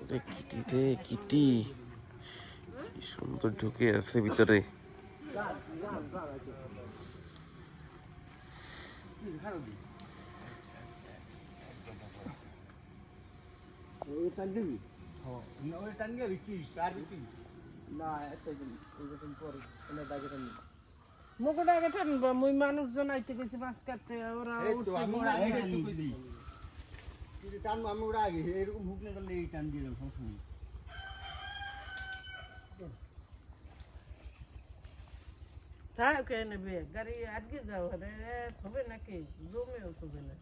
Kitty রে Kitty, কি সুন্দর ঢুকে আছে ভিতরে। মুকুট আগে টানবো, মুই মানুষজন আইতে গেছি মাছ কাটতে, ওরা টানবো আমি ওরা আগে এরকম হুক না করলে এই টান দিয়ে দেবো সবসময়। তাই কে নেবে গাড়ি আটকে যাও, রে হবে নাকি জমেও হবে না।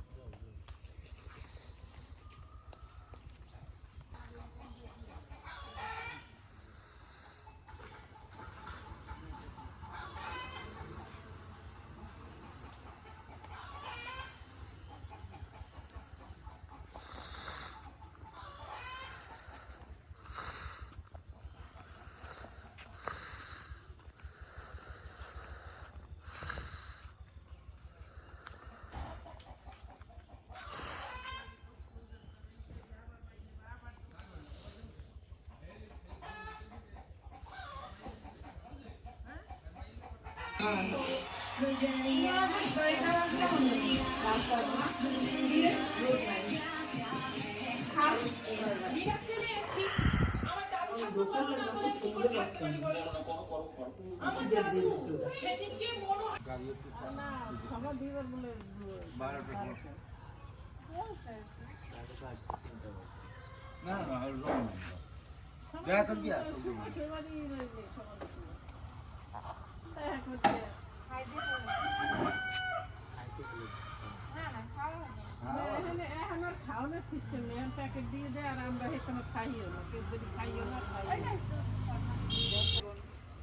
খাওয়ানোর সিস্টেম নেই, প্যাকেট দিয়ে দেয় আর আমরা এখানে খাইও না, কেউ যদি খাইও না খাই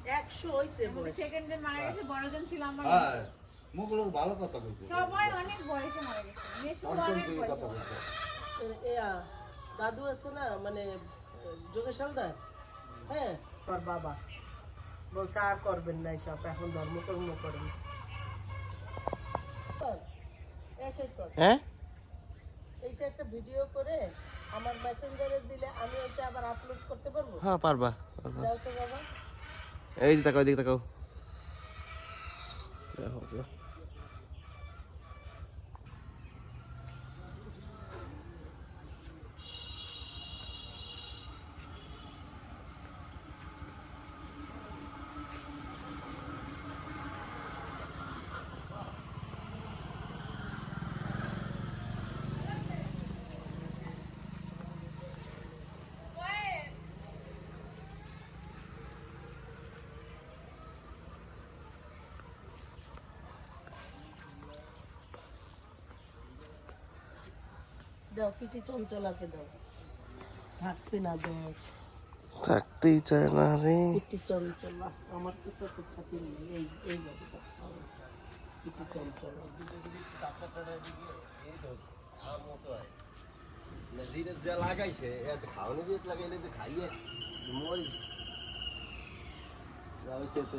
100 হইছে সেকেন্ডে মারা গেছে, বড়জন ছিল আমার। হ্যাঁ মুগুলো ভালো কথা কইছে, সবাই অনেক বয়সে মারা গেছে, মেশু অনেক কথা বয়সে। কইছে। দাদু আছে না, মানে যোগেশ হালদার, হ্যাঁ তোর বাবা বলছে আর করবেন না এসব, এখন ধর্ম কর্ম করেন। হ্যাঁ, এইটা একটা ভিডিও করে আমার মেসেঞ্জারে দিলে আমি ওটা আবার আপলোড করতে পারবো? হ্যাঁ পারবা। দাও তো বাবা। এই যে তাকাও, এদিকে তাকাও, দেখো তো। দাও কিটি চঞ্চলাকে দাও, থাকবে না দাও, থাকতেই চায় না রে। কিটি চঞ্চলা আমার কাছে তো খাতি নেই। এই বাবুটা কিটি চঞ্চলা নদীরে যা লাগাইছে এত খাওয়ানো দিয়ে লাগাইলে তো খাইয়ে মরিস লাগাইছে তো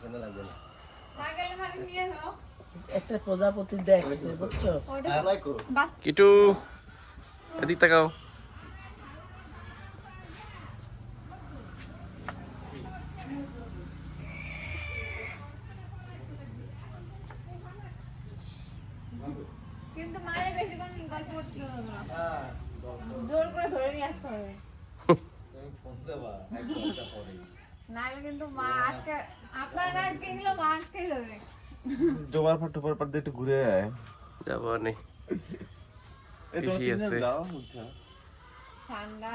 কেন লাগবে না। লাগালে মানে নিয়ে যাও। একটা প্রজাপতি দেখছে বুঝছো? কিটু এদিক তাকাও। কিন্তু মায়ের বেশিক্ষণ গল্প করতে হবে না, জোর করে ধরে নিয়ে আসতে হবে, নাহলে কিন্তু মা আটকে, আপনার আটকে গেলে মা আটকে যাবে। জোবার পর টোপার পর দিয়ে একটু ঘুরে আয়। যাবো নে, এই তো বেশি আছে। যাও বুঝছো ঠান্ডা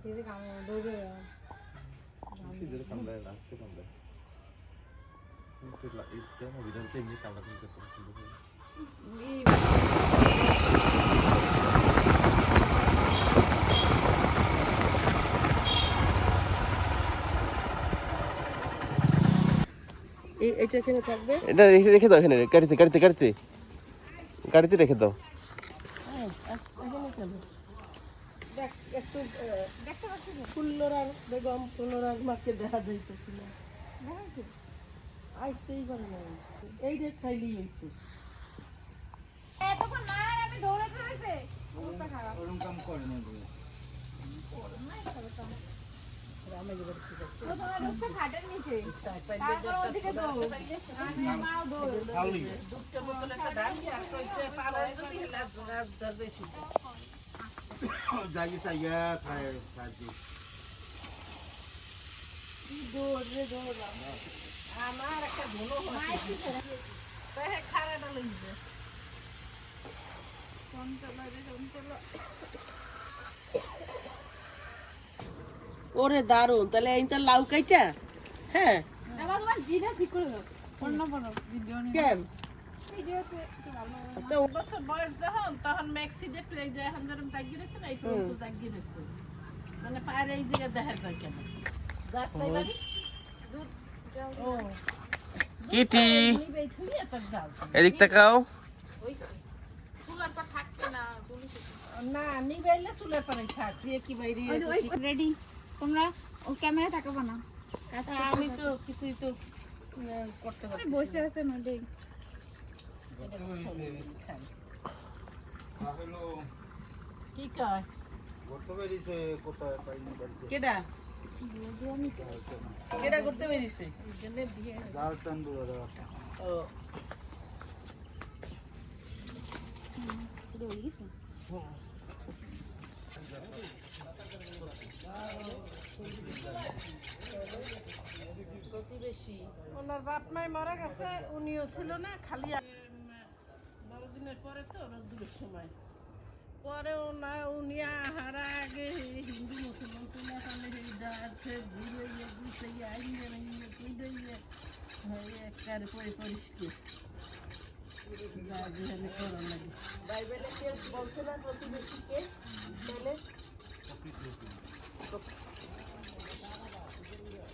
দিদি কাম দৌড়ে সিজের কামড়ায় রাস্তে কামড়ায় কিন্তু এটা না ভিডিওতে এমনি কামড়া করতে পছন্দ করে। এটা এখানে থাকবে, এটা রেখে দাও, এখানে গাড়িতে গাড়িতে গাড়িতে গাড়িতে রেখে দাও। এখানে কেন? দেখ একটু দেখতে পাচ্ছি তো। ফুল্লরার বেগম ফুল্লরার মাকে দেখা যাইতো কিনা দেখাচ্ছি। আসতেই পারে না এই রে খাইলি হইতো এতক্ষণ না আর আমি দৌড়াতে হয়েছে। অবস্থা খারাপ। ও তোমার হচ্ছে খাটের নিচে। তারপর ওদিকে দৌড়। আমি আমারও দৌড়। দুধটা বোতলে একটা ডালি আর কইছে পাড়ায় যদি হেলা জোড়া বেশি জাগি চাইয়া খায় সাজি কি দৌড় রে দৌড় আমার একটা ধুলো হয়েছে তাই খারাটা লইছে ওরে দারুন তাহলে এইটা লাউ কাইটা হ্যাঁ এবার তোমার জিনা ঠিক করে দাও। অন্য কোনো ভিডিও নিয়ে। কেন ভিডিওতে একটু ভালো হবে। তো বছর বয়স যখন তখন ম্যাক্সিডে প্লে যায় এখন যেরকম জাগি রয়েছে না এই তো জাগি রয়েছে মানে পায়ের এই জায়গায় দেখা যায় কেন গাছ নাই বাড়ি দুধ যাও। ও কিটি নিবে থুইয়া তার দাও এদিক তাকাও হইছে। চুলার পর থাকতে না বলি তো। না নিবাইলে চুলের পারে থাক দিয়ে কি বাইরে ওই রেডি। তোমরা ও ক্যামেরা তাকাবো না। আমি তো কিছুই তো করতে পারি আমি বসে আছে নদী। কি কয় করতে পেরেছে কোথায় পাইনি বাড়িতে কেডা বুঝো আমি তো। কেডা করতে পেরেছে এখানে দিয়ে ডাল টানবো ও এটা হয়ে গেছে। প্রতিবেশী ওনার বাপ মাই মারা গেছে উনিও ছিল না খালি 12 দিনের পরে তো রোদ্দুরের সময় পরে ওনা উনি আহার আগে হিন্দু মুসলমান তুলা কানে এই দাঁড়াচ্ছে ঘুরে গিয়ে ঘুরতে গিয়ে আইনে রঙিয়ে কুইডে গিয়ে একবার পরে পরিষ্কার যেখানে করার লাগে বাইবেলে কে বলছে না প্রতিবেশীকে বলে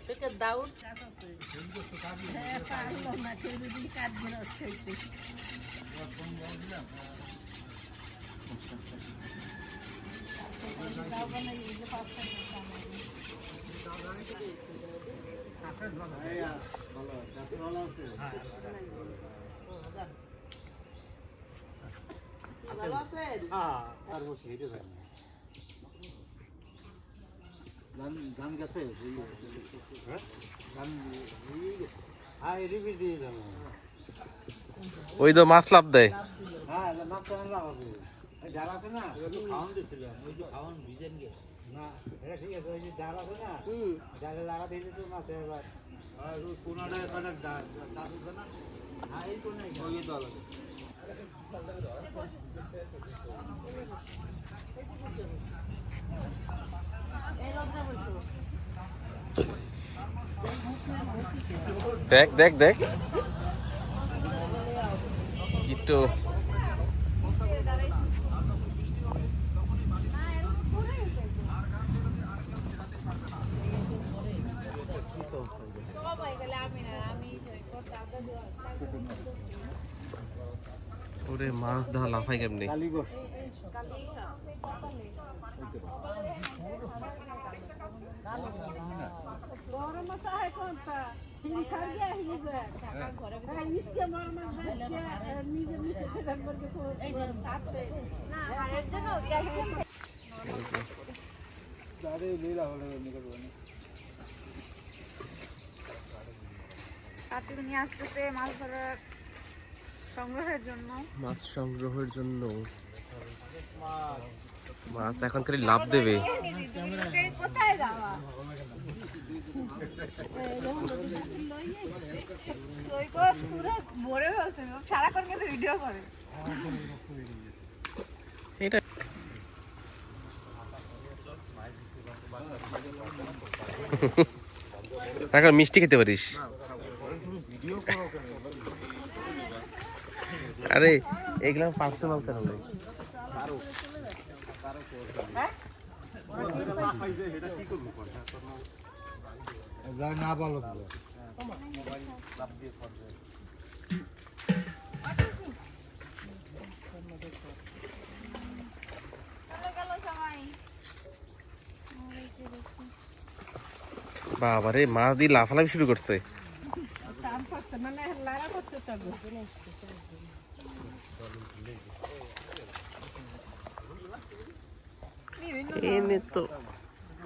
থেকে দাউদ হ্যাঁ পারলো না কেউ যদি কাঠ বেরোস খাইতে ভালো আছেন ধান গেছে ধান হ্যাঁ রিপি দিয়ে যাবো ওই তো মাছ লাভ দেয় হ্যাঁ মাছ কেন লাগাবে জাল আছে না খাওয়ান দিয়েছিলাম ওই যে খাওয়ান ভিজেন গে না এটা ঠিক আছে ওই যে জাল আছে না জালে লাগাতে দিলে তো মাছ এবার আর ওই কোনাটা কাটা গাছ আছে না হ্যাঁ এই কোনায় ওই দল আছে দেখ দেখ দেখ কিটো সবাই গেলে আমি না আমি করতে আপনাদের ওরে মাছ ধরা লাফাই কেমনি কালীগঞ্জ গরম আছে হয় কোনটা সিঁড়ি ছাড় গিয়া হিবে হ্যাঁ ইসকে মারমা নিজে নিজে ফেদার করতে এই যে সাথে না হাড়ের জন্য ক্যালসিয়াম আরে লীলা হলে নিকট বনে কার্তিক নিয়ে আসতেছে মাছ ধরার সংগ্রহের জন্য। মাছ সংগ্রহের জন্য মাছ এখন খালি লাভ দেবে কোথায় যাওয়া পুরো ভরে ফেলছে সারাক্ষণ কিন্তু ভিডিও করে। এটা এখন মিষ্টি খেতে পারিস আরে এগুলা পার্সোনাল চ্যানেল না বলো চলে গেল সবাই। বাবারে মাছ দিয়ে লাফালাফি শুরু করছে। টান করছে মানে লাড়া করছে তো বিভিন্ন এনে তো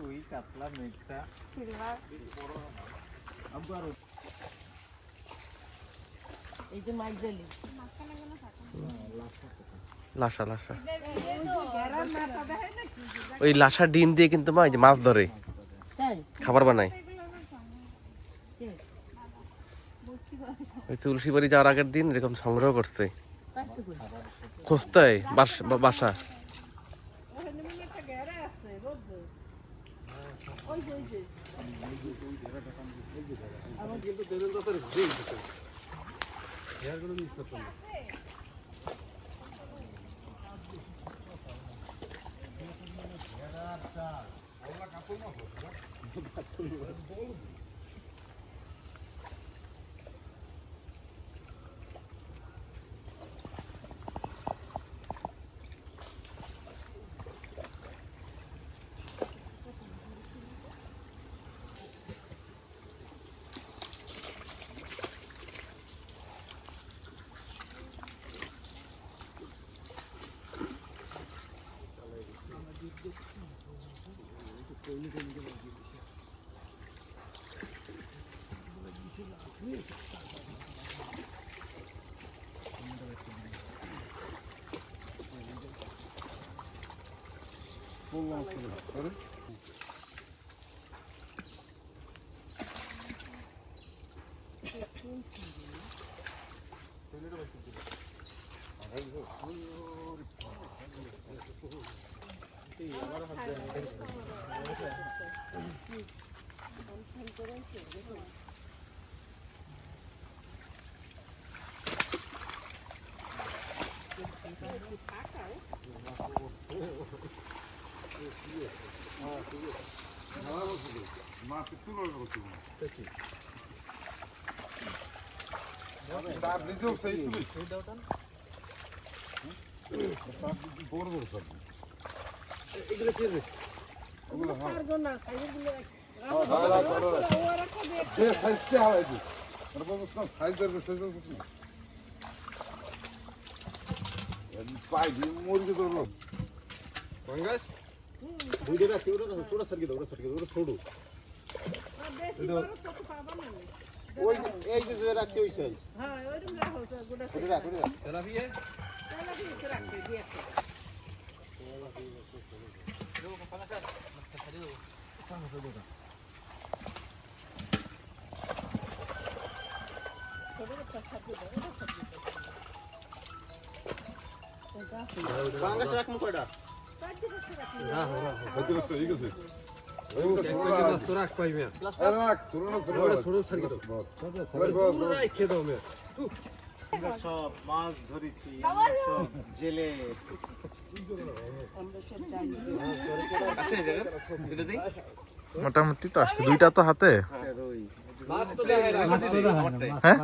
ওই কাতলা মেঘটা সিলভার এই যে মাছ জালি মাঝখানে কোনো থাকে লাসা লাসা গেরার মাথা দেখায় নাকি ওই লাসা ডিম দিয়ে কিন্তু মা এই যে মাছ ধরে তাই খাবার বানায়। ওই তুলসী বাড়ি যাওয়ার আগের দিন এরকম সংগ্রহ করছে, পাইছে কই খুঁজতে হয় বাসা। ওখানে মানে একটা গেরা আছে বুঝছো ওই যে আমার কিন্তু দেরেন তো তোর ঘুরে গেছে এর কোনো মিস করতে না পারবো না খাইগুলো দুইটা রাখছি ওটা সার্কিট ওটা ছোট বেশি বড় ছোট পাবা না ওই এই যে রাখছি ওই সাইজ হ্যাঁ ওইরকম রাখো গোটা ওটা রাখ তেলাপিয়া তাহলে কি রাখবে দিয়ে বাংলাদেশ রাখমু কয়টা রাখ পাইবে সব মাছ ধরেছি সব জেলে মোটামুটি তো আসছে, দুইটা তো হাতে। হ্যাঁ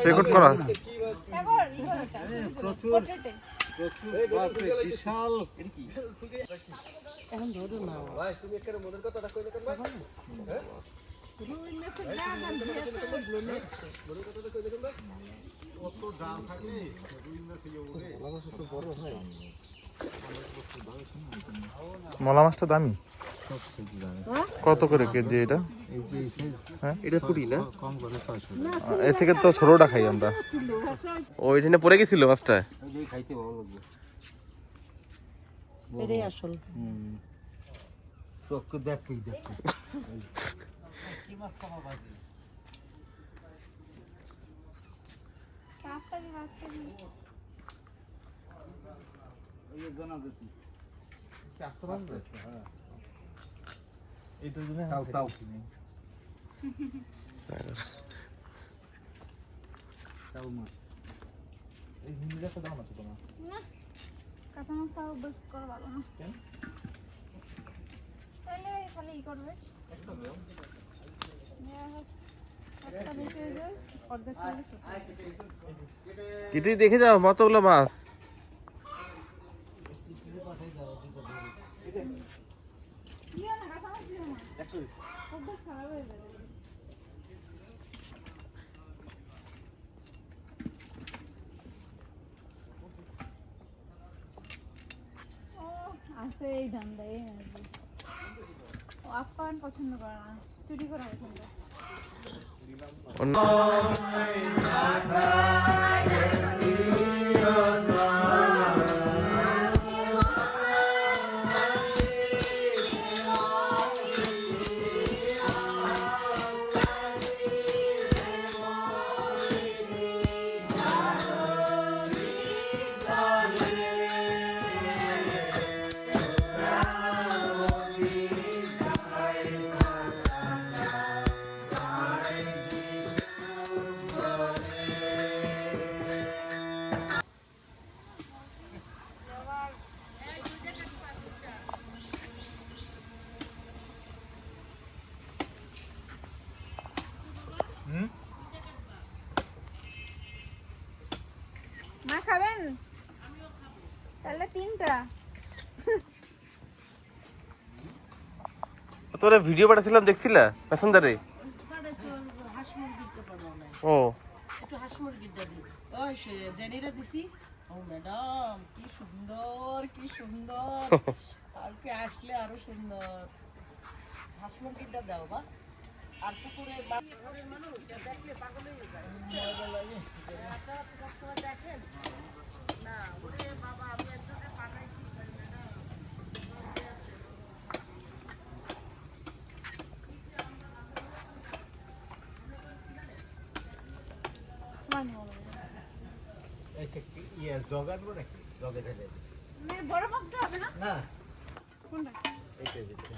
রেকর্ড করা এগোর ইগোরটা প্রচুর বাপরে বিশাল এখন ধরো না ভাই তুমি এর মনের কথাটা কইলে কেন ভাই রুই মাছের দাম দিয়ে তো ব্লনে মনের কথাটা কইলে কেন ভাই কত দাম থাকলে রুই মাছ ইয়ে ওরে লাগা তো বড় হয় মলা মাছটা দামি কত করে কেজি এটা? হ্যাঁ এটা পুরি না, কম করে 600 এর থেকে তো ছোটটা খাই আমরা। ওইখানে পড়ে গেছিল মাছটা। এই খাইতে ভালো লাগবে এটাই আসল চোখ দেখি কি মাছ খাওয়া বাজি তাড়াতাড়ি এই জানা যেতি আস্তে পারবে এইটার জন্য তাও তাও তাও মাছ এই হিন্দিটা তো দাম আছে তোমার। না কাঁচা মাছ তাও বেশ করা ভালো না কেন? তাহলে খালি ই করবে একটা বেশি হয়ে যায় অর্ধেক করলে ছোট। কিটি দেখে যাও কতগুলো মাছ। দিও না কাঁচামরিচ দিও না, একশো অভ্যাস খারাপ হয়ে যাবে। ও আছে এই ধান্দা, এই নাকি ও আপ্যায়ন পছন্দ করে না, চুরি করা পছন্দ। মা খাবেন? তাহলে 3টা। তোরা ভিডিও পাঠাছিলাম দেখছিলা মেসেঞ্জারে? হাঁস মুরগিটা বানাও নাই, ও একটু হাঁস মুরগিটা দিই। ওই জেনিরা দিছি। ও ম্যাডাম কি সুন্দর, কি সুন্দর, কালকে আসলে আরো সুন্দর। হাঁস মুরগিটা দাও বা। আর পুকুরে মানুষ দেখলে পাগল হয়ে যায়। দেখেন না, ওরে বাবা, আমি একজনকে পাঠাইছি ম্যাডাম। ইয়ে জগাড়বো নাকি? জগে ঢেলে মানে বড় মাপটা হবে না? না, কোনটা? এইটাই দিতে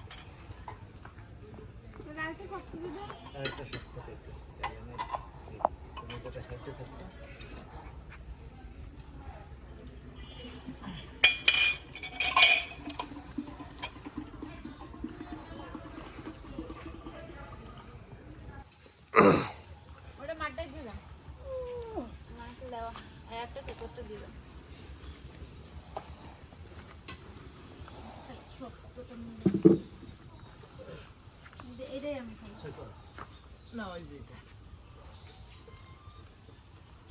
রাইতে কষ্ট দিবে। আরেকটা শক্ত করতে তুমি এটা খেতে থাকছো। ওটা মারটাই দিলাম। মারটা দেওয়া আর একটা টুকরটা দিলাম। এটাই আমি খাই। না, ওই যে এটা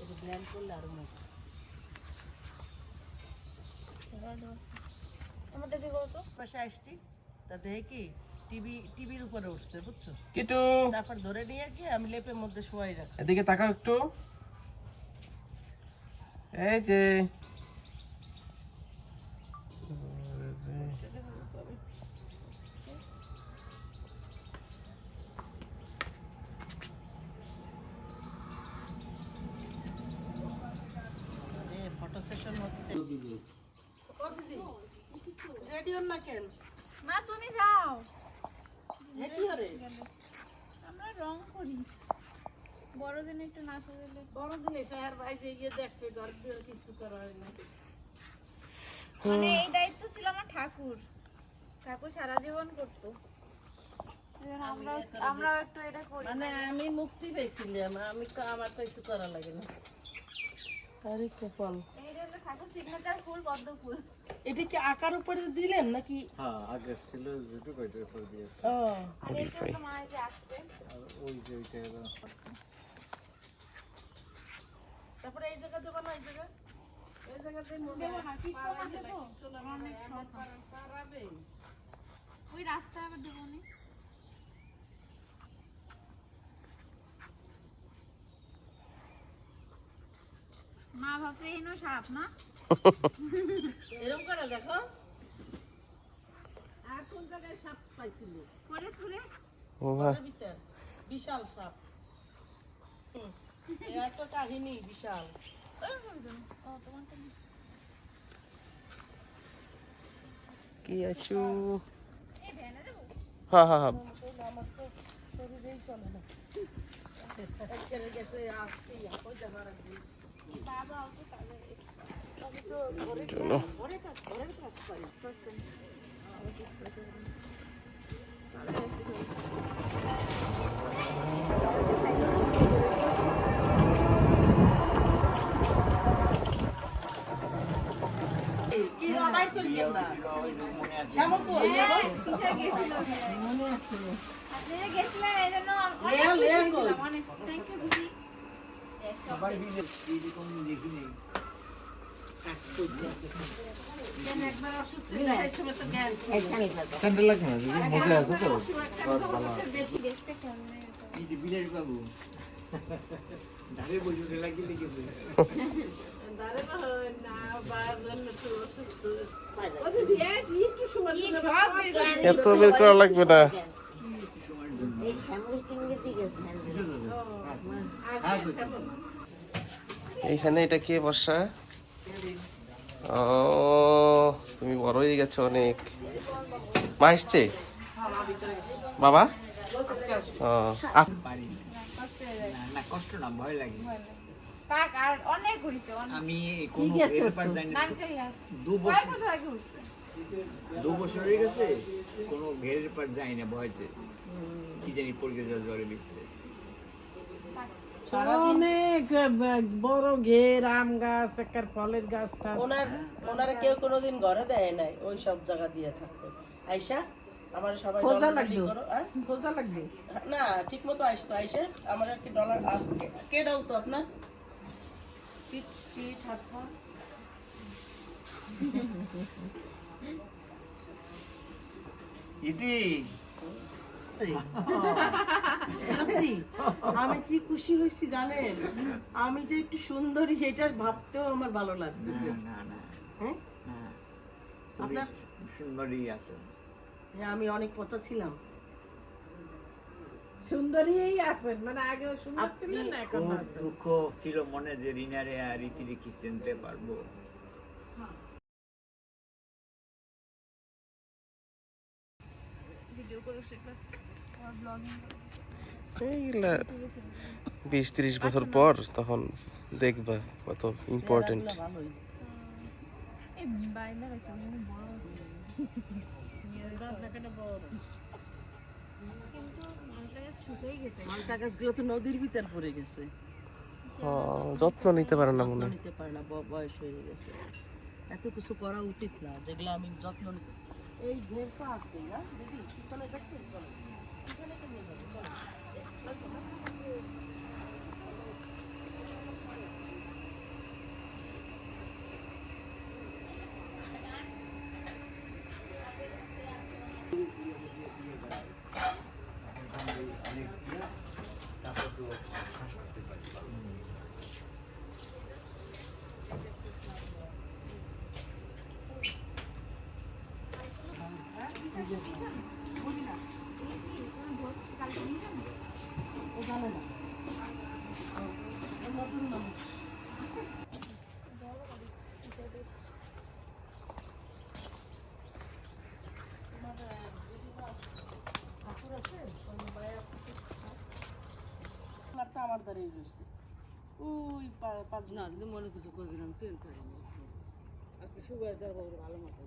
এটা ব্ল্যান্ড করলে আরো মজা। আমারটা দিয়ে করো তো। পাশে আসছি, তা দেখে কি টিভির উপরে উঠছে, বুঝছো? কিটু তারপর ধরে নিয়ে কি আমি লেপের মধ্যে শোয়াই রাখছি। এদিকে তাকাও একটু। এই যে ফটো সেশন হচ্ছে। রেডি হন না কেন? মা তুমি যাও। কি হরে আমরা রং করি। বড়দিন একটু না সাজালে। বড়দিনে স্যার ভাই যে ইয়ে দেখবে, ঘর দিয়ে কিছু করা হয় না। মানে এই দায়িত্ব ছিল আমার ঠাকুর। ঠাকুর সারা জীবন করতো। আমরা একটু এটা করি। মানে আমি মুক্তি পেয়েছিলাম, আমি তো আমার তো কিছু করা লাগে না। আরে কপাল, এইটা হলো ঠাকুর সিগনেচার ফুল, পদ্ম ফুল। এটা কি আকার উপরে দিলেন নাকি? হ্যাঁ, আগে ছিল যেটুক ওইটার উপর দিয়ে ও আর এইটা হলো মা যে আসছে। আর ওই যে ওইটা হলো তারপরে এই জায়গা দেবো না, এই জায়গাতে মনে দেবো না, কীর্তন আছে তো। অনেক পারাবে। ওই রাস্তায় আবার দেবো না। মা ভাবছে এনো সাপ না। এরকম করে দেখো, আর কোন জায়গায় সাপ পাইছিল? করে তুলে ও ভাই ঘরের ভিতর বিশাল সাপ। এত কাহিনী বিশাল। ও তোমারটা নি- কি আছো? এই ভ্যানে দেবো। হ্যাঁ হ্যাঁ হ্যাঁ আমার তো শরীরেই চলে না। একেবারে গেছে আজকে এখন যাবার আগে। বাবা ওকে তাহলে আমি তো চলো ঘরের কাজ পাই। কি আবাই করলি দিতেন না মনে আছে শ্যামল তো হ্যাঁ, কিসের গেছিল? মনে আছে আপনারা গেছিলেন, এই জন্য অনেক লেয়া, খুশি লেয়া হয়েছিলাম, কই? অনেক। Thank you, দিদি। সবাই মিলে এরকম দেখি নেই কেন একবার অসুস্থ হলে এই সময় তো জ্ঞান ঠান্ডা লাগবে না দিদি, মজা আছে তো। বেশি দেখতে কেমন লাগে তো। এই যে বিলাস বাবু ধারে বসে লাগিয়ে লেগেছে দাঁড়ে না হয় না বার জন্য তো অসুস্থ ও দিদি একটু সময় কি দিলে সব বের করে আনলো। এত বের করা লাগবে না। এইখানে এটা কে বর্ষা? ও তুমি বড় হয়ে গেছো অনেক। মা এসছে? বাবা? ও, পারি না। কষ্ট হয়ে যায়। না কষ্ট না ভয় লাগে কাক আর অনেক হইছে, অনেক। আমি কোনো এর ব্যাপার জানি না নারকেল গাছ। 2 কয় বছর বছর আগে উঠছে? 2 বছর হয়ে গেছে কোনো ঘেরের পার যাই না ভয়তে কি জানি পড়ে গেছে জ্বরের ভিতরে অনেক বড় ঘের আম গাছ একার ফলের গাছটা ওনারা কেউ কোনোদিন ঘরে দেয় নাই ওই সব জায়গা দিয়ে থাকতো আয়শা আমার সবাই খোঁজা ডলার লাগতো। করো খোঁজা লাগবে না ঠিক মতো আসতো আয়সা আমার কি ডলার কে ডালতো আপনার পিঠ পিঠ হাত পা ইতি সত্যি আমি কি খুশি হয়েছি জানেন আমি যে একটু সুন্দরী এটা ভাবতেও আমার ভালো লাগতেছে না না হ্যাঁ না তুমি আপনার সুন্দরী আছো হ্যাঁ আমি অনেক পচা ছিলাম সুন্দরীই আছেন মানে আগেও সুন্দর আপনি ছিলেন না এখন খুব আছেন। দুঃখ ছিল মনে যে রিনারে আর রীতি কি চিনতে পারবো ভিডিও করে শেখা, আর ব্লগিং এইগুলা 20-30 বছর পর তখন দেখবা কত ইম্পর্টেন্ট। ভালোই এই বাইন্দা রাখতে কিন্তু বড় আছে। কিন্তু মালটা গাছ শুকিয়ে গেছে। মালটা গাছগুলো তো নদীর ভিতর পড়ে গেছে যত্ন নিতে পারে না মনে যত্ন হয়। নিতে পারে না বয়স হয়ে গেছে এত কিছু করা উচিত না যেগুলো আমি যত্ন নিতে এই ঘের তো আছে না দিদি পিছনে দেখতে চলো পিছনে তো নিয়ে যাবো চলো আমারটা আমার দ্বারাই রয়েছে ওই পাঁচ না যদি মনে কিছু করে দিলাম চিন্তা হয়নি আপনি সুগার দেওয়া ভালো মতো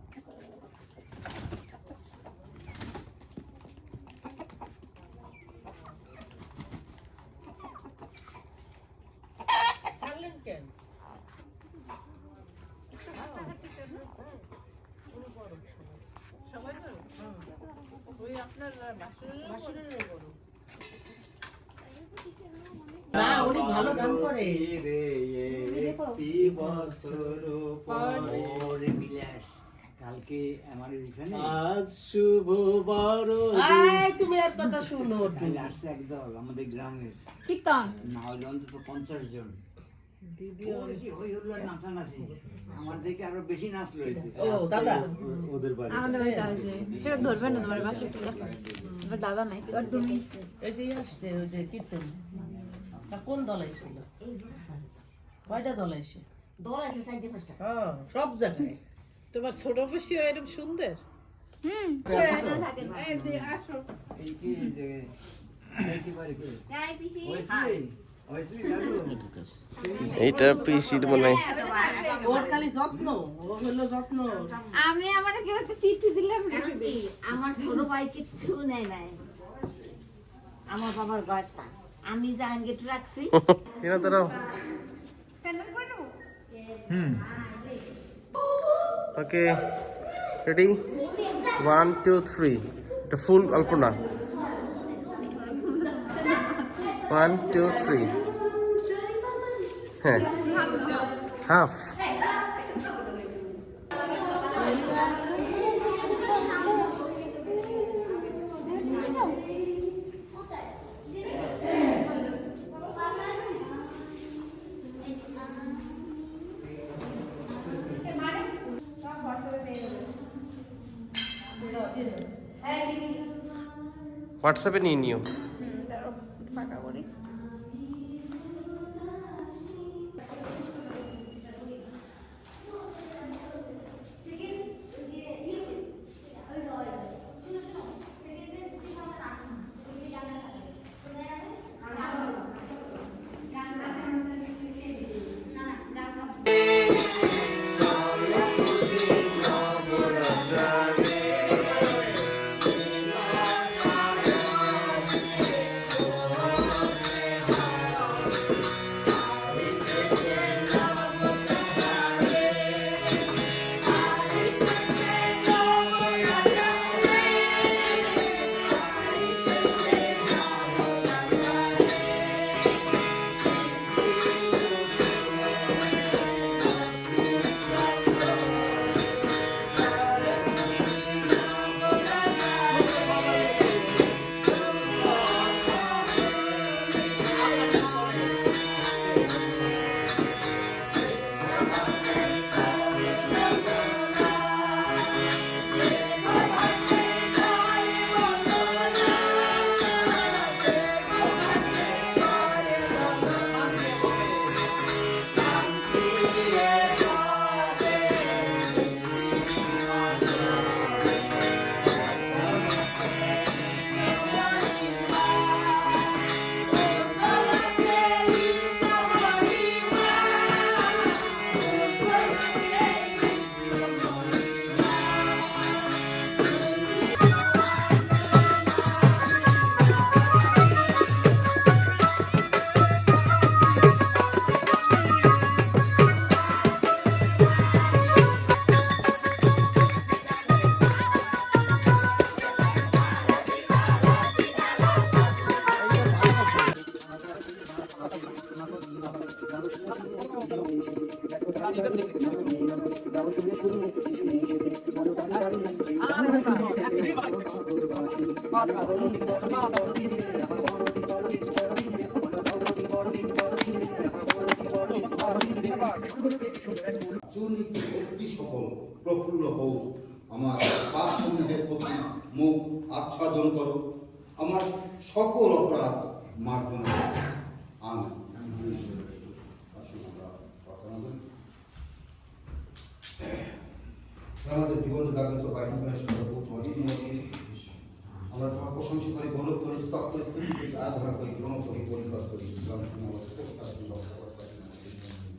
ছাড়লেন কেন সবাই না? ওই আপনার বাসুরেরও বড় না উনি ভালো গান করে একটি বছর পরে বিলাস কালকে আমার এখানে আজ শুভ আয় তুমি আর কথা শুনো কাল আসছে একদল আমাদের গ্রামের কীর্তন না হলে অন্তত 50 জন ওই কি হই হলো আর নাচানাচি আমার দেখে আরো বেশি নাচ রয়েছে ও দাদা ওদের বাড়ি আমাদের বাড়িতে আসবে, সেটা ধরবে না তোমার বাসা তোমার দাদা নাই আর তুমি ওই যে আসছে ওই যে কীর্তন তা কোন দলাই ছিল কয়টা দলাই সে হ্যাঁ সব জায়গায় তোমার ছোট বেশি এরকম সুন্দর এই যে আসো এই কি যে এই কি বাড়ি করে যাই পিসি ওইসি দাদু এইটা পিসির মনে হয়। ওর খালি যত্ন ও হলো যত্ন আমি আমার কেউ একটা চিঠি দিলাম রেখে দিই আমার ছোট ভাই কিচ্ছু নেই নাই আমার বাবার গয়তা আমি জাহাঙ্গীর রাখছি কিনা দাঁড়াও। স্যান্ডেল পরে নেবো ওকে রেডি 1 2 3 এটা ফুল কল্পনা 1 2 3 হ্যাঁ হাফ হোয়াটসঅ্যাপে নিয়ে নিও ফাঁকা করি চূর্ণিত অস্থি সকল প্রফুল্ল হোক, আমার পাপসমূহের প্রতি মুখ আচ্ছাদন করো, আমার সকল অপরাধ মার্জনা করো। আমিন। আমাদের জীবন জাগ্রত বাহিনী করে আমরা তোমার প্রশংসা করি, গৌরব করি, স্তব করি, স্তুতি করি, আরাধনা করি, গ্রহণ করি, পরিবাস করি।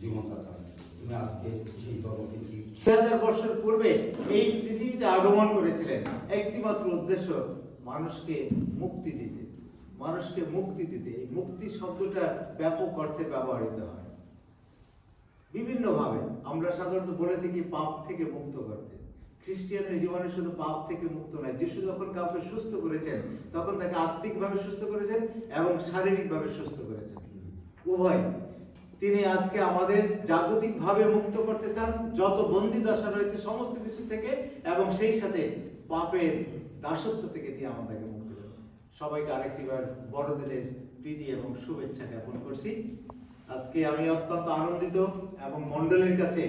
জীবনদাতা তুমি আজকে সেই ধর্মকে 2000 বছর পূর্বে এই পৃথিবীতে আগমন করেছিলেন একটিমাত্র উদ্দেশ্য, মানুষকে মুক্তি দিতে। মানুষকে মুক্তি দিতে, এই মুক্তি শব্দটা ব্যাপক অর্থে ব্যবহৃত হয় বিভিন্ন ভাবে। আমরা সাধারণত বলে থাকি পাপ থেকে মুক্ত করতে। খ্রিস্টানের জীবনে শুধু পাপ থেকে মুক্ত নয়, যিশু যখন কাউকে সুস্থ করেছেন তখন তাকে আত্মিকভাবে সুস্থ করেছেন এবং শারীরিকভাবে সুস্থ করেছেন, উভয়। তিনি আজকে আমাদের জাগতিকভাবে মুক্ত করতে চান যত বন্দী দশা রয়েছে সমস্ত কিছু থেকে, এবং সেই সাথে পাপের দাসত্ব থেকে তিনি আমাদেরকে মুক্ত করেন। সবাইকে আরেকটিবার বড়দিনের প্রীতি এবং শুভেচ্ছা জ্ঞাপন করছি। আজকে আমি অত্যন্ত আনন্দিত এবং মণ্ডলের কাছে,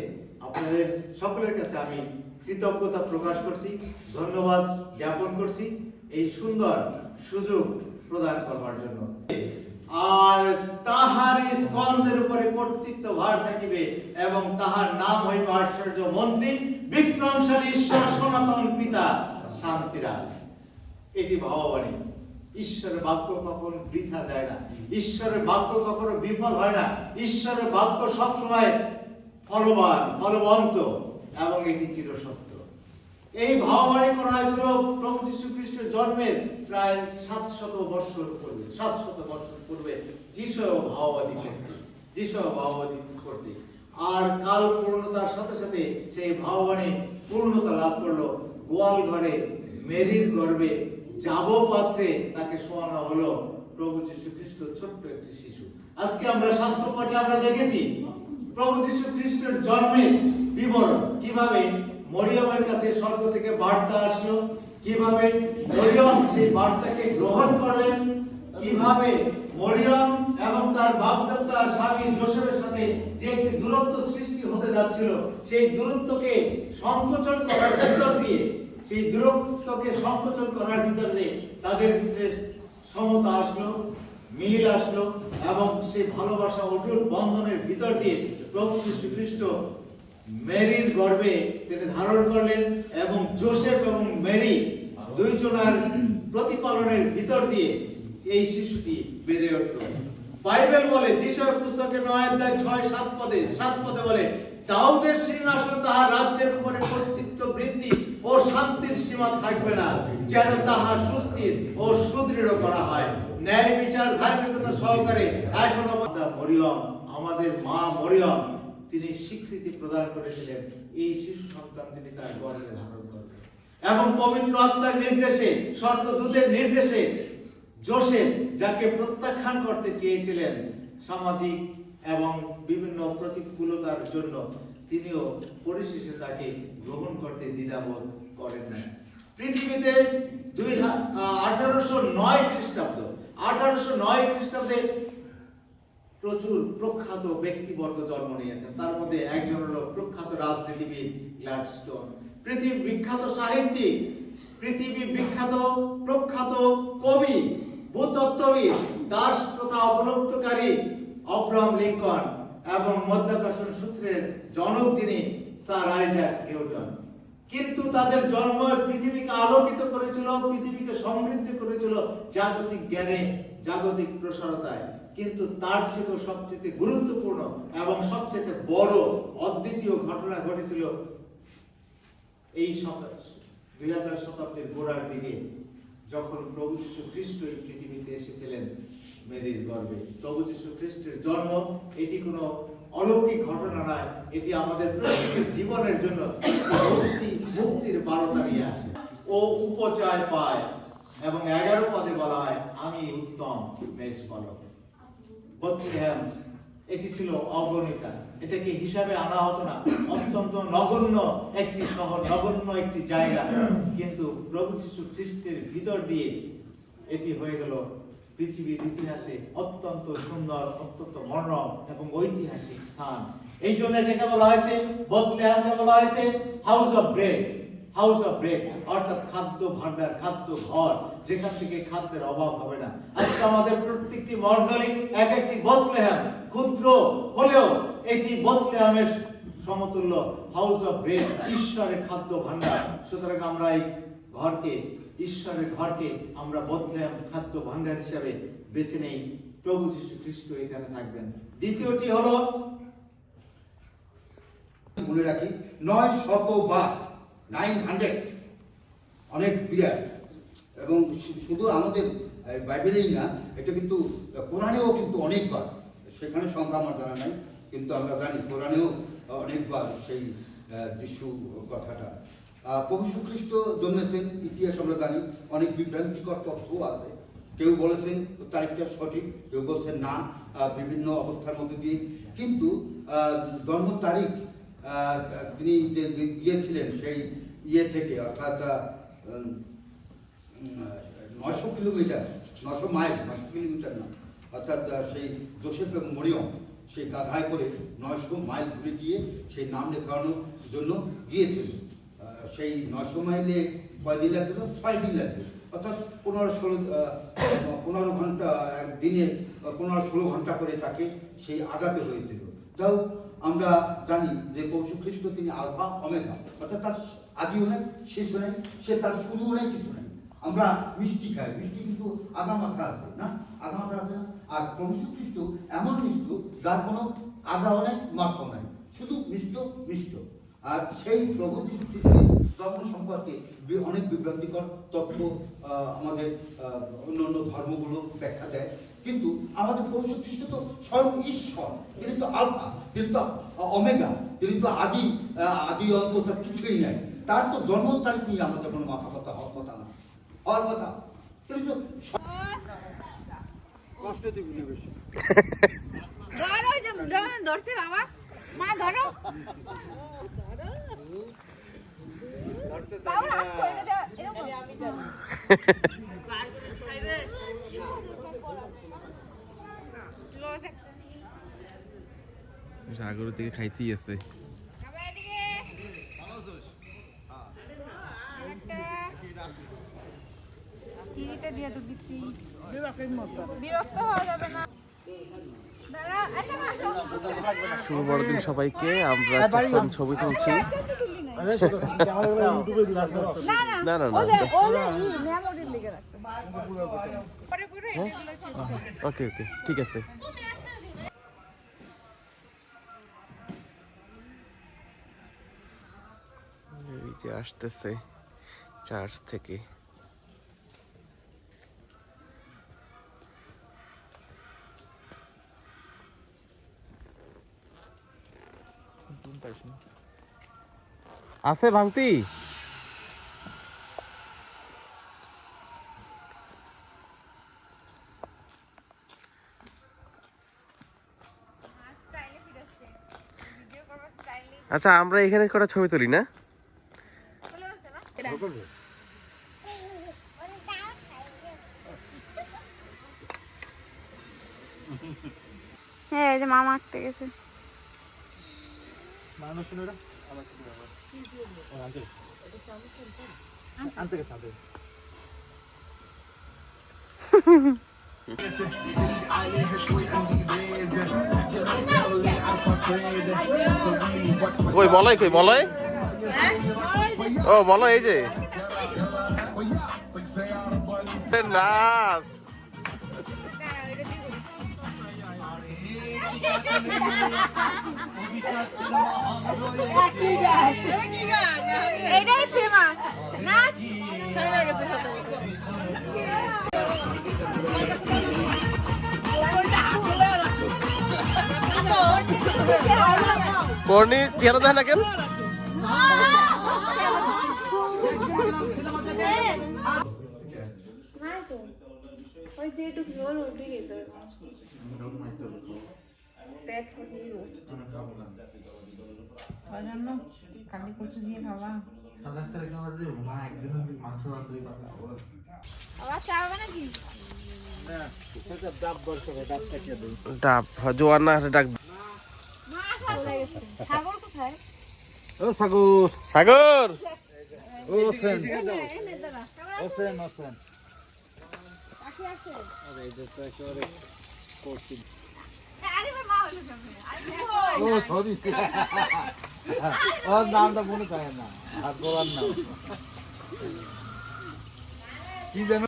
আপনাদের সকলের কাছে আমি কৃতজ্ঞতা প্রকাশ করছি, ধন্যবাদ জ্ঞাপন করছি এই সুন্দর সুযোগ প্রদান করবার জন্য। আর তাহার স্কন্ধের উপরে কর্তৃত্ব ভার থাকিবে এবং তাহার নাম হইবে আশ্চর্য মন্ত্রী, বিক্রমশালী ঈশ্বর, সনাতন পিতা, শান্তিরাজ। এটি ভাববাণী। ঈশ্বরের বাক্য কখনো বৃথা যায় না, ঈশ্বরের বাক্য কখনো বিফল হয় না। ঈশ্বরের বাক্য সবসময় ফলবান, ফলবন্ত এবং এটি চিরসত্য। এই ভাববাণী করা হয়েছিল প্রভু যীশু খ্রিস্টের জন্মের প্রায় 700 বছর পূর্বে। 700 বছর পূর্বে যিশু ভাববাদী করতে আর কাল পূর্ণতার সাথে সাথে সেই ভাববাণী পূর্ণতা লাভ করলো। গোয়াল ঘরে মেরির গর্ভে যাব পাত্রে তাকে শোয়ানো হলো প্রভু যীশু খ্রিস্ট, ছোট্ট একটি শিশু। আজকে আমরা শাস্ত্র পাঠে আমরা দেখেছি প্রভু যীশু খ্রিস্টের জন্মের বিবরণ, কিভাবে মরিয়মের কাছে স্বর্গ থেকে বার্তা আসলো, কিভাবে মরিয়ম সেই বার্তাকে গ্রহণ করলেন, কিভাবে মরিয়ম এবং তার বাগদত্তা স্বামী যোসেফের সাথে যে একটি দূরত্ব সৃষ্টি হতে যাচ্ছিল, সেই দূরত্বকে সংকোচন করার ভিতর দিয়ে, সেই দূরত্বকে সংকোচন করার ভিতর দিয়ে তাদের ভিতরে সমতা আসলো, মিল আসলো এবং সেই ভালোবাসা অটুট বন্ধনের ভিতর দিয়ে প্রভু যীশু খ্রিস্ট মেরির গর্ভে তিনি ধারণ করলেন এবং যোসেফ এবং মেরি দুইজনের প্রতিপালনের ভিতর দিয়ে এই শিশুটি বেড়ে উঠল। বাইবেল বলে যিশায়া পুস্তকে 9 অধ্যায় 6-7 পদে বলে, দাউদের সিংহাসন তাহার রাজ্যের উপরে কর্তৃত্ব বৃদ্ধি ও শান্তির সীমা থাকবে না, যেন তাহা সুস্থির ও সুদৃঢ় করা হয়। ন্যায় বিচার ধার্মিকতা সহকারে এখন মরিয়ম, আমাদের মা মরিয়ম, তিনি স্বীকৃতি প্রদান করেছিলেন এই শিশু সন্তান তিনি তার গর্ভে ধারণ করবেন। এবং পবিত্র আত্মার নির্দেশে, স্বর্গদূতের নির্দেশে যোসেফ, যাকে প্রত্যাখ্যান করতে চেয়েছিলেন সামাজিক এবং বিভিন্ন প্রতিকূলতার জন্য, তিনিও পরিশেষে তাকে গ্রহণ করতে দ্বিধাবোধ করেন না। পৃথিবীতে 1809 খ্রিস্টাব্দে প্রচুর প্রখ্যাত ব্যক্তিবর্গ জন্ম নিয়েছেন। তার মধ্যে একজন হলো প্রখ্যাত রাজনীতিবিদ গ্ল্যাডস্টোন, পৃথিবী বিখ্যাত সাহিত্যিক, পৃথিবী বিখ্যাত প্রখ্যাত কবি, ভূতত্ত্ববিদ, দাস প্রথা অবলুপ্তকারী আব্রাহাম লিঙ্কন এবং মধ্যাকর্ষণ সূত্রের জনক যিনি স্যার আইজ্যাক নিউটন। কিন্তু তাদের জন্ম পৃথিবীকে আলোকিত করেছিল, পৃথিবীকে সমৃদ্ধ করেছিল জাগতিক জ্ঞানে, জাগতিক প্রসারতায়। কিন্তু তার থেকেও সবচেয়ে গুরুত্বপূর্ণ এবং সবচেয়ে বড় অদ্বিতীয় ঘটনা ঘটেছিল এই 2000 শতাব্দীর গোড়ার দিকে, যখন প্রভু যীশু খ্রিস্ট এই পৃথিবীতে এসেছিলেন মেরির গর্ভে। প্রভু যীশু খ্রিস্টের জন্ম এটি কোনো অলৌকিক ঘটনা নয়, এটি আমাদের প্রত্যেকের জীবনের জন্য মুক্তির বার্তা নিয়ে আসে। ও উপচয় পায় এবং 11 পদে বলা হয়, আমি উত্তম মেষপালক। বেথলেহেম এটি ছিল অগণিতা, এটাকে হিসাবে আনা হতো না, অত্যন্ত নগণ্য একটি শহর, নগণ্য একটি জায়গা। কিন্তু প্রভু যীশু খ্রিস্টের ভিতর দিয়ে এটি হয়ে গেল পৃথিবীর ইতিহাসে অত্যন্ত সুন্দর, অত্যন্ত মনোরম এবং ঐতিহাসিক স্থান। এই জন্য এটাকে বলা হয়েছে, বেথলেহেমকে বলা হয়েছে house of bread, house of bread, অর্থাৎ খাদ্য ভান্ডার, খাদ্য ঘর, যেখান থেকে খাদ্যের অভাব হবে না। আজকে আমাদের প্রত্যেকটি মণ্ডলী এক একটি বেথলেহেম, ক্ষুদ্র হলেও এটি বেথলেহেমের সমতুল্য হাউস অফ ব্রেড, ঈশ্বরের খাদ্য ভান্ডার। সুতরাং আমরা এই ঘরকে, ঈশ্বরের ঘরকে আমরা বেথলেহেম খাদ্য ভান্ডার হিসাবে বেছে নেই। প্রভু যীশু খ্রিস্ট এখানে থাকবেন। দ্বিতীয়টি হলো, মনে রাখি 900 বার, 900, অনেক বিরাট। এবং শুধু আমাদের বাইবেলেই না, এটা কিন্তু কোরআনেও কিন্তু অনেকবার, সেখানে সংখ্যা আমার জানা নাই, কিন্তু আমরা জানি কোরআনেও অনেকবার সেই যিশু কথাটা। প্রভু যীশু খ্রিস্ট জন্মেছেন, ইতিহাস আমরা জানি, অনেক বিভ্রান্তিকর তথ্য আছে। কেউ বলেছেন তারিখটা সঠিক, কেউ বলছেন না, বিভিন্ন অবস্থার মধ্যে দিয়ে। কিন্তু জন্ম তারিখ তিনি যে গিয়েছিলেন সেই থেকে, অর্থাৎ 900 কিলোমিটার, 900 মাইল, 900 কিলোমিটার না, অর্থাৎ সেই যোসেফ এবং মরিয়ম সেই গাধায় করে 900 মাইল ঘুরে গিয়ে সেই নাম লেখানোর জন্য গিয়েছিল। সেই 900 মাইলে কয়দিন লাগছিল? 6 দিন লাগছিল, অর্থাৎ 15 ঘন্টা, একদিনে 15-16 ঘন্টা করে তাকে সেই আগাতে হয়েছিল। যাও আমরা জানি যে প্রভু খ্রিস্ট তিনি আলফা ওমেগা, অর্থাৎ তার আদিও নাই, শেষও নাই, সে তার শুরুও নাই, কিছু নাই। আমরা মিষ্টি খাই, মিষ্টি কিন্তু আগা মাথা আছে না, আগা মাথা আছে না। আর প্রভু খ্রিস্ট এমন মিষ্ট যার কোনো আগাও নাই, মাথাও নাই, শুধু মিষ্ট। আর সেই প্রভু খ্রিস্টের জন্ম সম্পর্কে অনেক বিভ্রান্তিকর তথ্য আমাদের অন্যান্য ধর্মগুলো ব্যাখ্যা দেয়। কিন্তু আমাদের প্রভু যীশু খ্রিস্ট তো স্বয়ং ঈশ্বর, তিনি তো আলফা, তিনি তো ওমেগা, তিনি তো আদি অন্ত, তার কিছুই নাই। তার তো জন্ম তারিখ নিয়ে আমাদের কোনো মাথা কথা হওয়ার কথা না, হওয়ার কথা। তিনি তো কষ্ট দিবি না বেশি। ধরছে বাবা, মা ধরো। বাবা, হাত তো এটা দাও, এরকম। সাগর থেকে খাইতেই আছে। বাবা, এদিকে। কিরিতে দিয়ে তো বিক্রি। বিরক্ত হওয়া যাবে না। দাঁড়া, আচ্ছা মা, শুভ বড়দিন সবাইকে। আমরা যখন ছবি তুলছি, না না না না ওলে না, ওলে মেমোরির লিখে রাখতে পরে করে ওকে ওকে ঠিক আছে। এই যে আসতেছে চার্চ থেকে। আছে ভাঙতি? স্টাইলে ফিরছে ভিডিও করব স্টাইলে আচ্ছা, আমরা এখানে কটা ছবি তুলি না? চলে আসছে না হ্যাঁ, এই যে মামা আঁকতে গেছে। মানুষ শুনে আনতে গেছে আনতে। কই বলাই, কই বলাই? ও বলো, এই যে নাচ। এটাই ফেমাস নাচ। বর্ণি চেহারা দেয় না কেন? ওই যে একটু জল উঠে গেছে সেট হয়ে কালি কচু দিয়ে খাওয়া। আবার চা হবে নাকি? ডাব জোয়ার না ডাক। সাগর কোথায়? ও সাগর, সাগর ও সেন, ও সেন, ও সেন। আরে এটা তো একেবারে করছি। আরে মা হলো যাবে। ও সরি, ওর নামটা মনে থাকে না, আর বলার নাম কি জানো?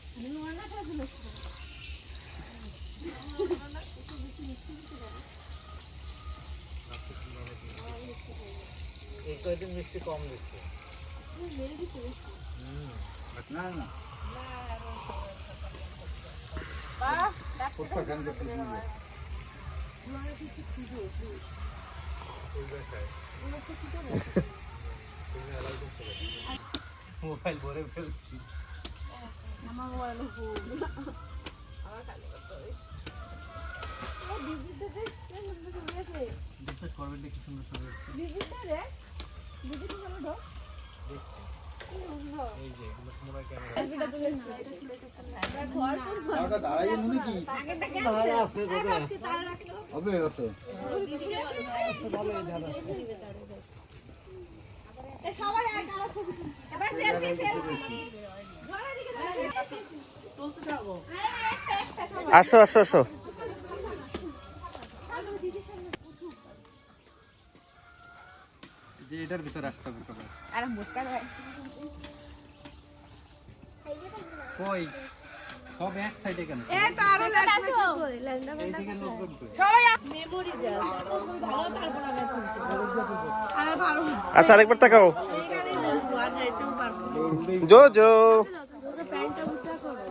এই কয়দিন মিষ্টি কম দিচ্ছে। না না মোবাইল ভরে ফেলছি। আমার মোবাইল করবেন কি সুন্দর সুন্দর এই যে মোবাইল ক্যামেরা ওটা দাঁড়াই নুনি কি দাঁড়া আছে দাদা হবে কত ভালো ধ্যান আছে। সবাই এবার সেলফি সেলফি আসো আসো আসো। যে এটার ভিতরে আসতে হবে সবাই। আরে মোটা ভাই কই সব এক সাইডে কেন? এই তো আরো লাগবে এইদিকে লোকজন কই? সবাই মেমোরি দাও ভালো পারবো না আরে পারবো না। আচ্ছা, আরেকবার তাকাও। এই গাড়ি বসবো আর যাইতেও পারবো না। জো জো প্যান্টটা উঁচা করো।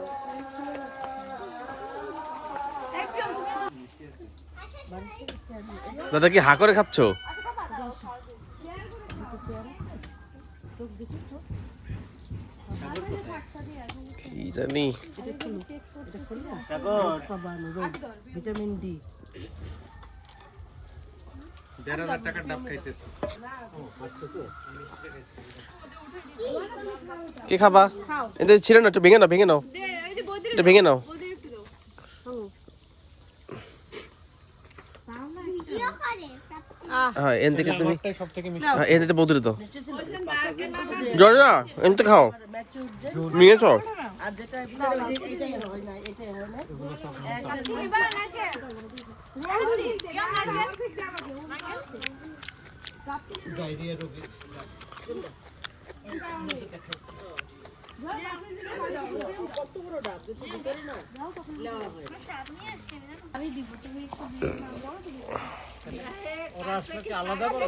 এই দাদা কি হা করে খাচ্ছ? কি জানি। Vitamin D. 1,500 টাকার ডাব খাইতেছে। কি খাবা? এদের ছিল না, একটু ভেঙে নাও, ভেঙে নাও, এটা ভেঙে নাও। হ্যাঁ এন থেকে তুমি, হ্যাঁ এন থেকে বৌদি তো জর্জা এমনি খাও, নিয়েছো? আর যেটা ভিতরে ওই যে এটাই হয় না, এটাই হয় না। ডায়রিয়া রোগী কত বড় ডাব, যেটা ভিতরে না নেওয়া হয়। ওরা আসলে কি আলাদা করে?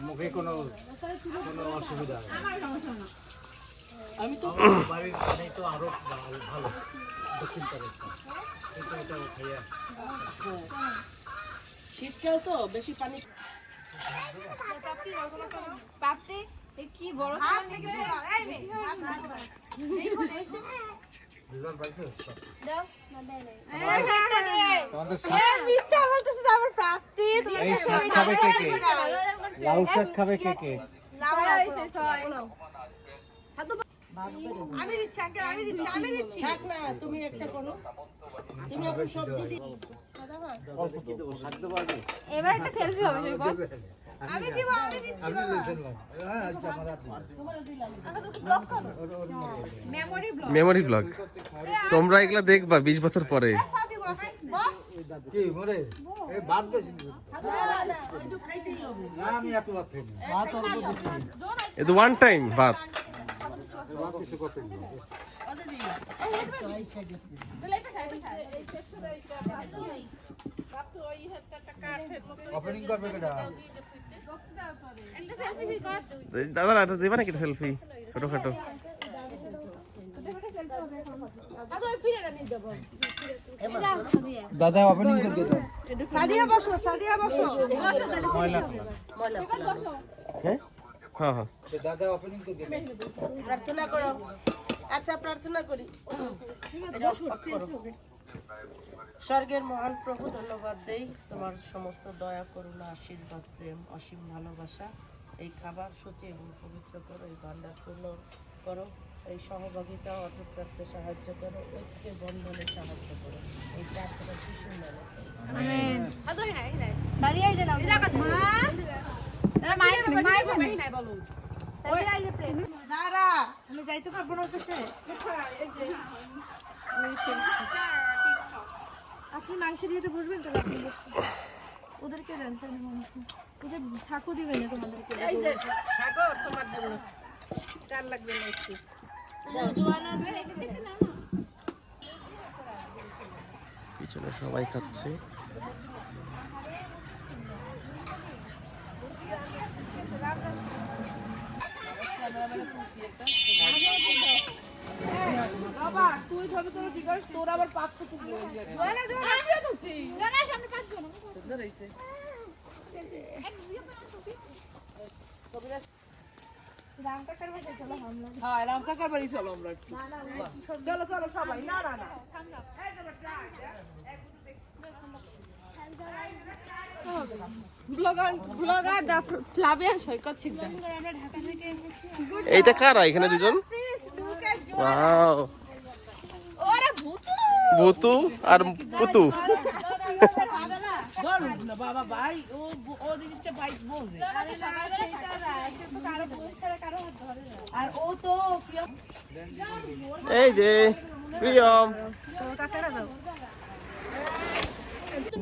মুখে কোনো অসুবিধা নেই। আমি তো বাড়ির পানি তো আরো ভালো দক্ষিণ পাড়ে, কিন্তু এটা খাইয়া শীতকাল তো বেশি পানি। কি বড় রেজাল্ট পাইছো? এই শাক খাবে কে কে? লাউ শাক খাবে কে কে? থাক না, তুমি একটা করো। তুমি এখন সবজি দি। অল্প কি দেবো? শাক দেবো আগে? এবার একটা সেলফি হবে সৈকত। আমি দিব, আমি দিচ্ছি। আমি লইছিলাম। হ্যাঁ আচ্ছা আমার আপনি। মেমোরি ব্লগ তোমরা এগুলা দেখবা 20 বছর পরে। কি মরে? এই ভাত বেশি দিবো। না আমি এত ভাত খাই না। ভাত অল্প দিচ্ছি। এটা ওয়ান টাইম ভাত। ভাত কিছু করতে দিবো। ওপেনিং করবে কেডা? দাদা এটা দেবা নাকি সেলফি ছোটখাটো? দাদা ওপেনিং করবে তো। সাদিয়া বসো, সাদিয়া বসো। ময়লা হ্যাঁ হ্যাঁ হ্যাঁ দাদা ওপেনিং করবে। প্রার্থনা করো। আচ্ছা প্রার্থনা করি। স্বর্গের মহান প্রভু, ধন্যবাদ দেই তোমার সমস্ত দয়া করুণা আশীর্বাদ প্রেম অসীম ভালোবাসা। এই খাবার সূচি এবং পবিত্র করো, এই ভান্ডার পূর্ণ করো, এই সহভাগিতা অটুট রাখতে সাহায্য করো, ঐক্যের বন্ধনে সাহায্য করো। এই প্রার্থনা শিশুর নামে। আমেন। সাদিয়া এই যে নাও। মাই নাই বলো। সাদিয়া এই যে প্লেট। দাঁড়া, আমি যাইতে পারবো না ওর কাছে। আপনি মাংস দিয়ে তো বসবেন তো, আপনি বসুন। ওদেরকে দেন তাহলে মাংস। ওদের ঠাকুর দিবেন না তোমাদেরকে। এই যে সাগর তোমার জন্য কার লাগবে না একটু? পিছনে সবাই খাচ্ছে। বাবা তুই ছবি তোর কি করিস, তোর আবার পাপ তো তুই আমিও তুলছি। হ্যাঁ রাম কাকার বাড়ি চলো আমরা একটু। চলো চলো সবাই। না না না ব্লগার দা ফ্লাভিয়ান সৈকত সিকদার। এইটা কারা এখানে দুজন? ওয়াও, ওরে ভূতু ভূতু আর পুতু। গরুব না বাবা ভাই, ও জিনিসটা ভাই বোঝে। আর ও তো এই যে প্রিয়ম,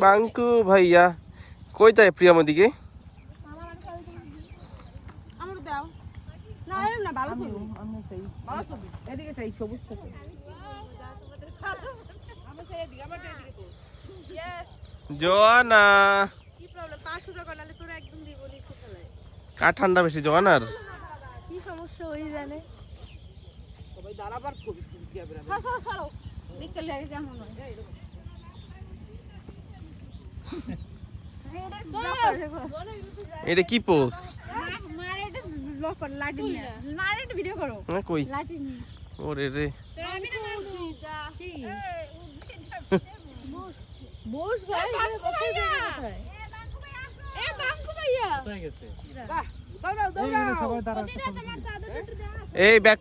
বাঙ্কু ভাইয়া কই যায়? প্রিয়ম ওদিকে। আমার দাও না, এরকম না, ভালো ছবি। আমি চাই ভালো ছবি, এদিকে চাই সবুজ থেকে। আমি চাই এদিকে, আমার চাই এদিকে তো। জোয়ানা কি প্রবলেম? পা সোজা করলে তোরা একদম দিবনি খেতে। কার ঠান্ডা বেশি, জোয়ানার? কি সমস্যা ওই জানে। সবাই দাঁড়াবার খুব কি হবে? ছাড়ো ছাড়ো, দেখতে লাগে যেমন হয়। এটা কি পোজ? মারে এটা ব্লক কর, লাঠি নিয়ে মারে একটা ভিডিও করো। হ্যাঁ কই? লাঠি নিয়ে ওরে রে। তোরা আমি না মারবো কি বস ভাই বসে যাবে কোথায়? এ বাঙ্কু ভাইয়া বাহ দৌড়াও দৌড়াও এই ব্যাক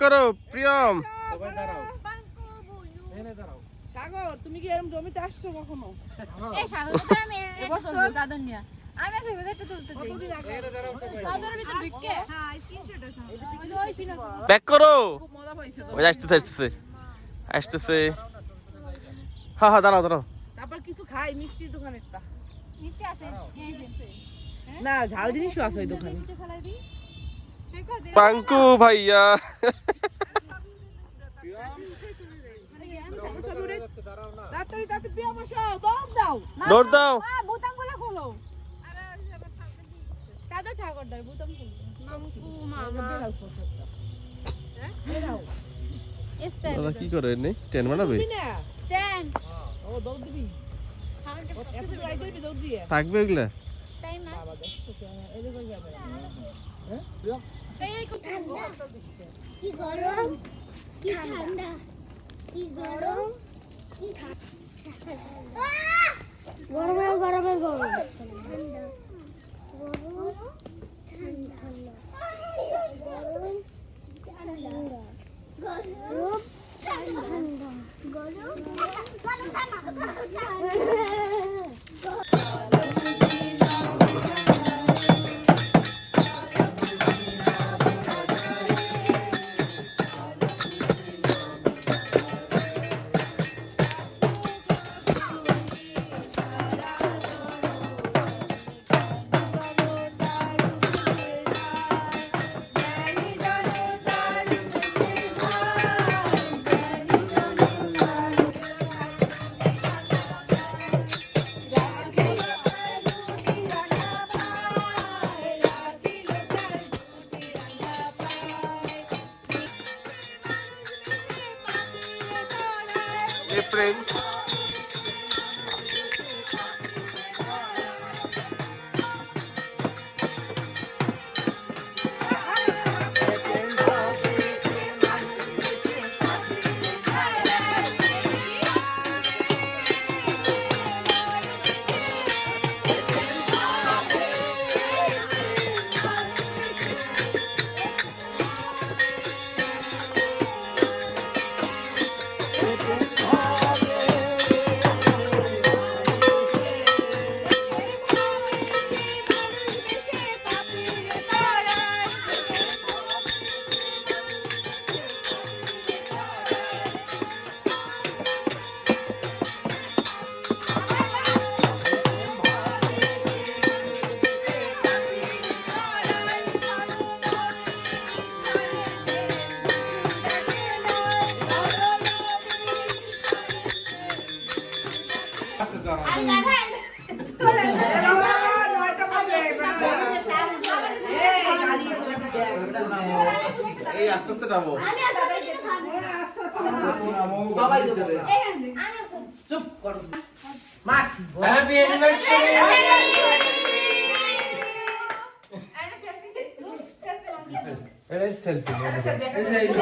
করো প্রিয়ম। সাগর তুমি কি এরকম জমিতে আসছো কখনো? এই সাগর তো আমি এবছর দাদন নিয়া আমি আসলে একটা তুলতে চাই। সাগরের ভিতর ঢুকে হ্যাঁ স্ক্রিনশট আছে ওই যে ওই সিনা ব্যাক করো। খুব মজা পাইছে তো। ওই আসতেছে। হ্যাঁ দাঁড়াও। তারপর কিছু খাই মিষ্টির দোকানেরটা। নিচে আছে এই যে না ঝাল জিনিসও আছে ওই দোকানে। নিচে ফেলাই দি সেই কো দে পাঙ্কু ভাইয়া। তাড়াতাড়ি পিয়া বসো দম দাও। দৌড় দাও। বোতাম গুলো খোলো। সাদা ঠাকুর দাও বোতাম খোলো। মামকু মামা স্ট্যান্ড দাদা কি করে নে? স্ট্যান্ড বানাবে? না স্ট্যান্ড ও দৌড় দিবি। এত ট্রাই করবি দৌড় দিয়ে। থাকবে এগুলা? টাইম না এই কত কি গরম কি ঠান্ডা কি গরম কি গরমে গরমে গরম ঠান্ডা গরম ঠান্ডা গরম ঠান্ডা গরম ঠান্ডা গরম প্রেম এই আস্তে নামো। চুপ কর মাছ হ্যাপি অ্যানিভার্সারি। Selfie selfie